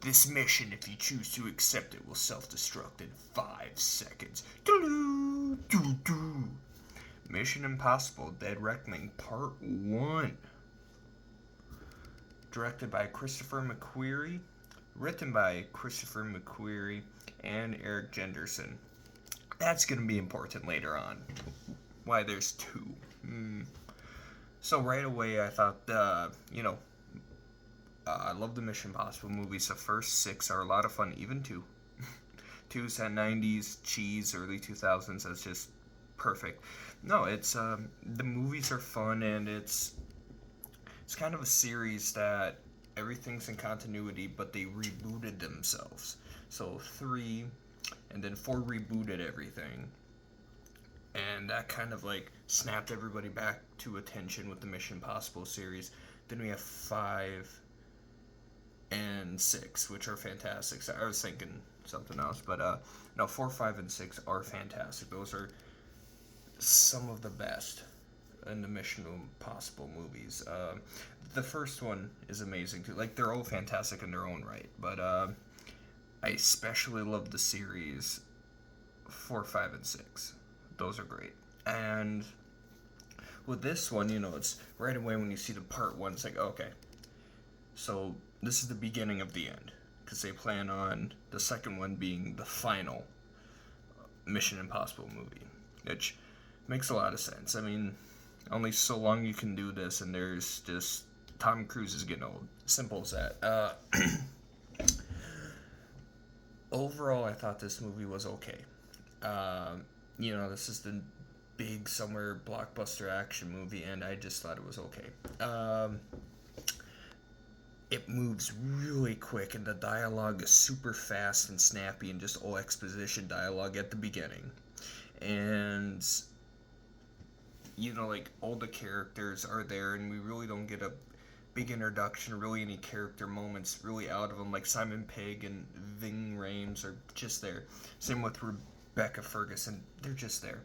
This mission, if you choose to accept it, will self-destruct in 5 seconds. Doo-doo, Mission Impossible Dead Reckoning Part 1. Directed by Christopher McQuarrie. Written by Christopher McQuarrie and Eric Jenderson. That's going to be important later on. Why there's two. So right away I thought, I love the Mission Impossible movies. The first 6 are a lot of fun, even 2. 2's that 90s cheese, early 2000s. That's just perfect. No, it's the movies are fun, and it's kind of a series that everything's in continuity, but they rebooted themselves. So 3 and then 4 rebooted everything, and that kind of like snapped everybody back to attention with the Mission Impossible series. Then we have 5 and 6, which are fantastic. So I was thinking something else, but no, 4, 5, and 6 are fantastic. Those are some of the best in the Mission Impossible movies. The first one is amazing too. Like, they're all fantastic in their own right, but I especially love the series 4, 5, and 6. Those are great. And with this one, it's right away when you see the part 1, it's like, okay, so this is the beginning of the end, because they plan on the second one being the final Mission Impossible movie, which makes a lot of sense. I mean, only so long you can do this, and there's just Tom Cruise is getting old. Simple as that. Overall, I thought this movie was okay. This is the big summer blockbuster action movie, and I just thought it was okay. It moves really quick, and the dialogue is super fast and snappy, and just all exposition dialogue at the beginning. And like, all the characters are there, and we really don't get a big introduction, really any character moments really out of them. Like Simon Pegg and Ving Rhames are just there. Same with Rebecca Ferguson, they're just there.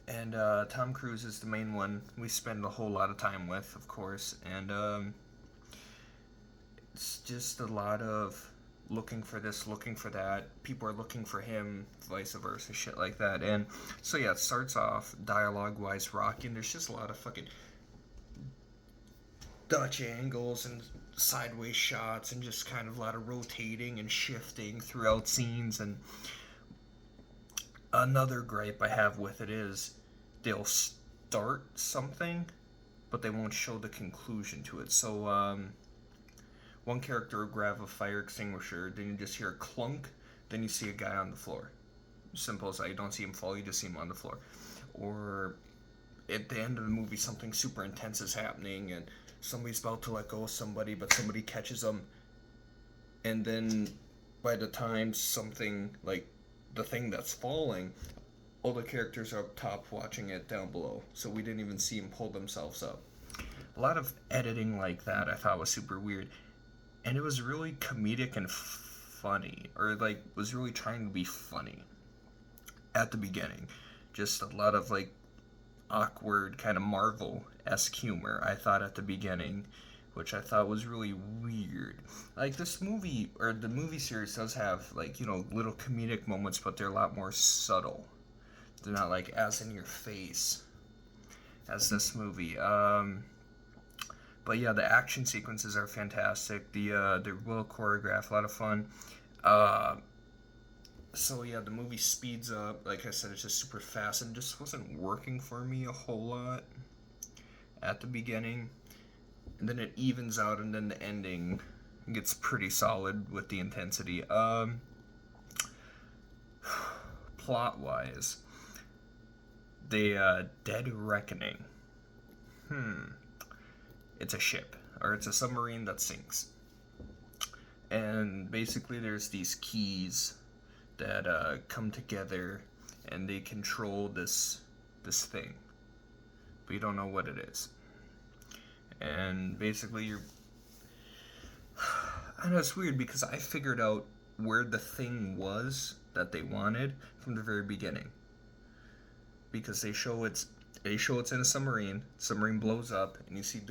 And Tom Cruise is the main one we spend a whole lot of time with, of course, and it's just a lot of looking for this, looking for that. People are looking for him, vice versa, shit like that. And so yeah, it starts off dialogue-wise rocking. There's just a lot of fucking Dutch angles and sideways shots, and just kind of a lot of rotating and shifting throughout scenes. And another gripe I have with it is they'll start something, but they won't show the conclusion to it. So one character will grab a fire extinguisher, then you just hear a clunk, then you see a guy on the floor. Simple as that. You don't see him fall, you just see him on the floor. Or at the end of the movie, something super intense is happening, and somebody's about to let go of somebody, but somebody catches them, and then by the time something, like the thing that's falling, all the characters are up top watching it down below, so we didn't even see them pull themselves up. A lot of editing like that I thought was super weird, and it was really comedic and funny, or like was really trying to be funny at the beginning. Just a lot of like awkward kind of Marvel-esque humor I thought at the beginning, which I thought was really weird. Like, this movie, or the movie series, does have like, little comedic moments, but they're a lot more subtle. They're not like as in your face as this movie. But yeah, the action sequences are fantastic. They're well choreographed, a lot of fun. So yeah, the movie speeds up. Like I said, it's just super fast, and just wasn't working for me a whole lot at the beginning. And then it evens out, and then the ending gets pretty solid with the intensity. Plot wise, the Dead Reckoning. It's a ship, or it's a submarine that sinks. And basically there's these keys that come together, and they control this thing. But you don't know what it is. And basically I know it's weird, because I figured out where the thing was that they wanted from the very beginning. Because they show it's in a submarine blows up, and you see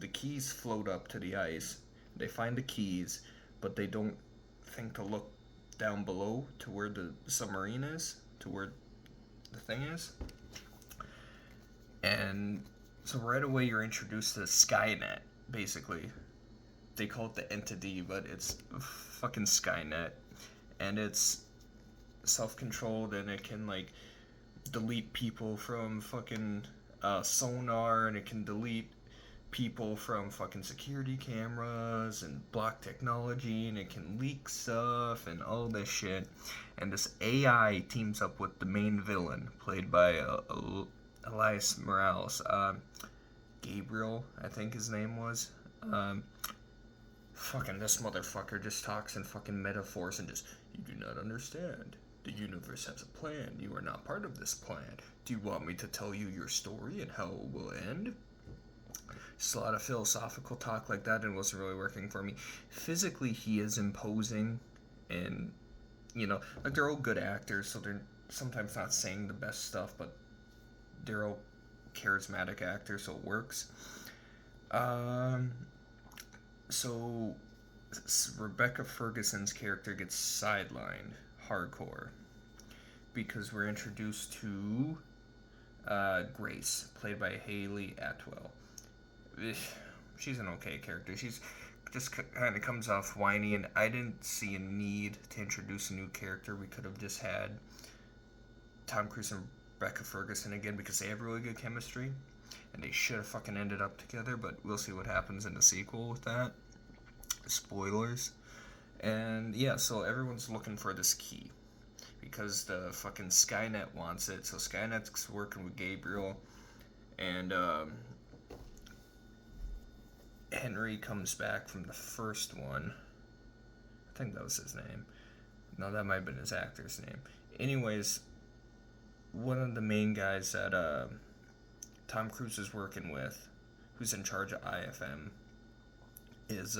the keys float up to the ice, They find the keys, but they don't think to look down below to where the submarine is, to where the thing is. And so right away you're introduced to Skynet, basically. They call it the entity, but it's fucking Skynet. And it's self-controlled, and it can, like, delete people from fucking sonar, and it can delete people from fucking security cameras and block technology, and it can leak stuff and all this shit. And this AI teams up with the main villain, played by Elias Morales. Gabriel, I think his name was. Fucking this motherfucker just talks in fucking metaphors and just, you do not understand. The universe has a plan. You are not part of this plan. Do you want me to tell you your story and how it will end? Just a lot of philosophical talk like that, and it wasn't really working for me. Physically, he is imposing, and, you know, like, they're all good actors, so they're sometimes not saying the best stuff, but they're all charismatic actors, so it works. So Rebecca Ferguson's character gets sidelined hardcore because we're introduced to Grace, played by Haley Atwell. She's an okay character. She's just kind of comes off whiny, and I didn't see a need to introduce a new character. We could have just had Tom Cruise and Rebecca Ferguson again, because they have really good chemistry, and they should have fucking ended up together, but we'll see what happens in the sequel with that. Spoilers. And yeah, so everyone's looking for this key because the fucking Skynet wants it. So Skynet's working with Gabriel, and Henry comes back from the first one. I think that was his name. No, that might have been his actor's name. Anyways, one of the main guys that Tom Cruise is working with, who's in charge of IFM, is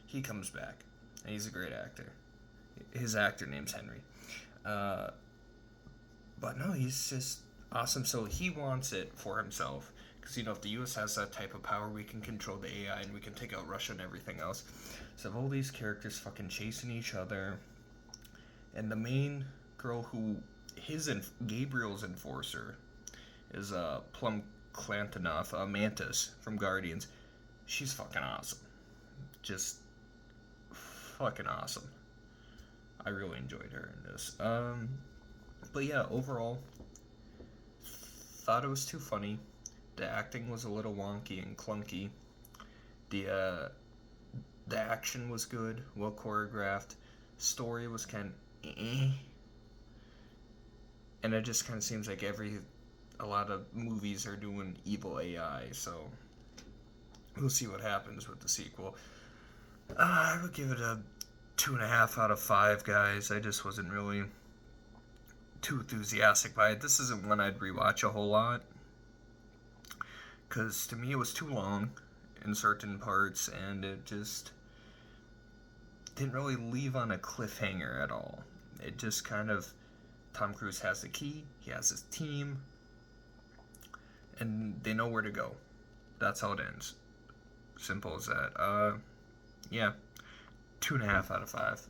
he comes back, and he's a great actor. His actor name's Henry. But no, he's just awesome. So he wants it for himself, because, you know, if the U.S. has that type of power, we can control the AI, and we can take out Russia and everything else. So all these characters fucking chasing each other, and the main girl who Gabriel's enforcer is Plum Clantonoff, Mantis from Guardians. She's fucking awesome. Just fucking awesome. I really enjoyed her in this. But yeah, overall, thought it was too funny. The acting was a little wonky and clunky. The action was good, well choreographed. Story was kind of and it just kind of seems like a lot of movies are doing evil AI, so we'll see what happens with the sequel. I would give it a 2.5 out of 5, guys. I just wasn't really too enthusiastic by it. This isn't one I'd rewatch a whole lot, because to me it was too long in certain parts, and it just didn't really leave on a cliffhanger at all. It just kind of, Tom Cruise has the key, he has his team, and they know where to go. That's how it ends. Simple as that. Yeah, 2.5 out of 5.